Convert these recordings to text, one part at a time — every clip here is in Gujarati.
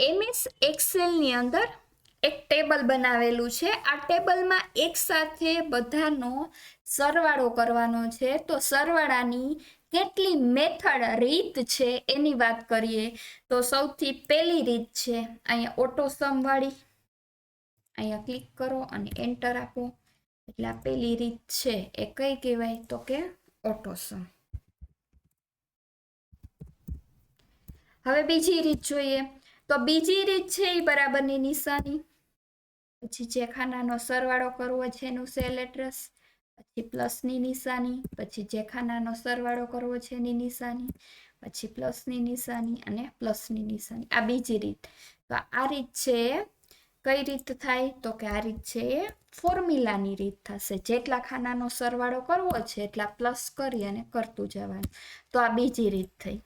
MS એક્સેલની અંદર એક ટેબલ બનાવેલું છે. આ ટેબલમાં એક સાથે બધાનો સરવાળો કરવાનો છે. તો સરવાળાની કેટલી મેથડ રીત છે એની વાત કરીએ તો સૌથી પહેલી રીત છે અહીંયા ઓટો સમ વાળી. અહીંયા ક્લિક કરો અને એન્ટર આપો એટલે આ પહેલી રીત છે એ કઈ કહેવાય તો કે ઓટો સમ. હવે બીજી રીત જોઈએ તો બીજી રીત છે એ બરાબરની નિશાની, પછી જે ખાનાનો સરવાળો કરવો છે એનું સેલ એડ્રેસ, પછી પ્લસની નિશાની, પછી જે ખાનાનો સરવાળો કરવો છે એની નિશાની, પછી પ્લસની નિશાની અને પ્લસની નિશાની. આ બીજી રીત. તો આ રીત છે કઈ રીત થાય તો કે આ રીત છે એ ફોર્મ્યુલાની રીત થશે. જેટલા ખાનાનો સરવાળો કરવો છે એટલા પ્લસ કરી અને કરતું જવાનું. તો આ બીજી રીત થઈ.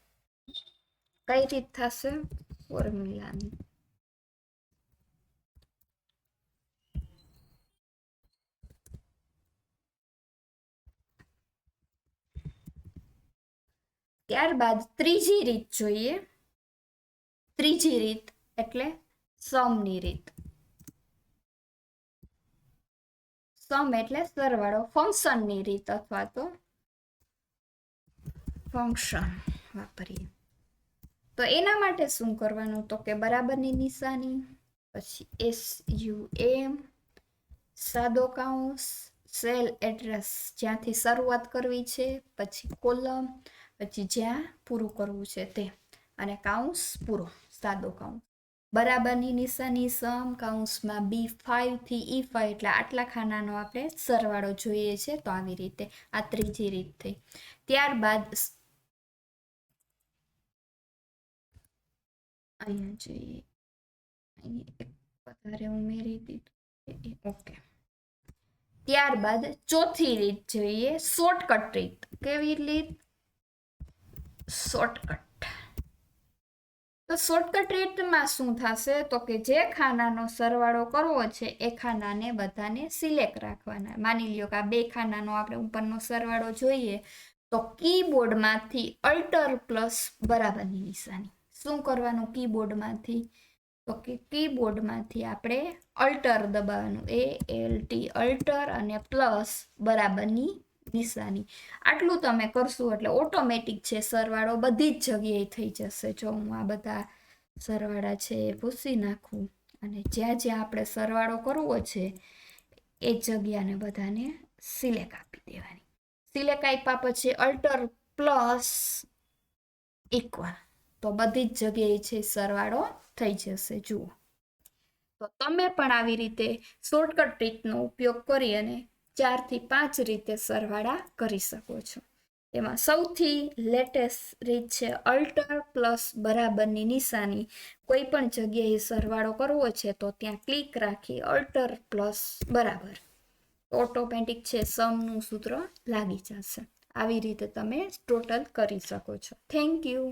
કઈ રીત થશે? ફોર્મ્યુલાની. ત્યારબાદ ત્રીજી રીત જોઈએ. ત્રીજી રીત એટલે સમની રીત. સમ એટલે સરવાળો, ફંક્શનની રીત અથવા તો ફંક્શન વાપરીએ. તો એના માટે શું કરવાનું તો કે બરાબરની નિશાની, પછી SUM, સાદો કાઉન્સ, સેલ એડ્રેસ જ્યાંથી શરૂઆત કરવી છે, પછી કોલમ, પછી જ્યાં પૂરું કરવું છે તે, અને કાઉન્સ પૂરો, સાદો કાઉન્સ. બરાબરની નિશાની સમ કાઉન્સમાં B5 થી E5 એટલે આટલા ખાનાનો આપણે સરવાળો જોઈએ છે. તો આવી રીતે આ ત્રીજી રીત થઈ. ત્યારબાદ અહીંયા જોઈએ, એક વધારે ઉમેરી દીધું. ઓકે. ત્યારબાદ ચોથી રીત જોઈએ, શોર્ટકટ રીત. કેવી રીત? શોર્ટકટ. તો શોર્ટકટ રીતમાં શું થશે તો કે જે ખાનાનો સરવાળો કરવો છે એ ખાનાને બધાને સિલેક્ટ રાખવાના. માની લ્યો કે આ બે ખાનાનો આપણે ઉપરનો સરવાળો જોઈએ તો કીબોર્ડમાંથી અલ્ટર પ્લસ બરાબરની નિશાની. શું કરવાનું કીબોર્ડમાંથી તો કે કીબોર્ડમાંથી આપણે અલ્ટર દબાવવાનું, ALT અલ્ટર અને પ્લસ બરાબરની નિશાની. આટલું તમે કરશો એટલે ઓટોમેટિક છે સરવાળો બધી જ જગ્યાએ થઈ જશે. જો હું આ બધા સરવાળા છે એ ભૂસી નાખું અને જ્યાં જ્યાં આપણે સરવાળો કરવો છે એ જગ્યાને બધાને સિલેક્ટ આપી દેવાની. સિલેક્ટ આપ્યા પછી અલ્ટર પ્લસ ઇક્વલ તો બધી જ જગ્યાએ છે સરવાળો થઈ જશે. જુઓ, તો તમે પણ આવી રીતે શોર્ટકટ રીતનો ઉપયોગ કરી અને 4 થી 5 રીતે સરવાળા કરી શકો છો. એમાં સૌથી લેટેસ્ટ રીત છે અલ્ટર પ્લસ બરાબરની નિશાની. કોઈ પણ જગ્યાએ સરવાળો કરવો છે તો ત્યાં ક્લિક રાખી અલ્ટર પ્લસ બરાબર, ઓટોમેટિક છે સમનું સૂત્ર લાગી જશે. આવી રીતે તમે ટોટલ કરી શકો છો. Thank you.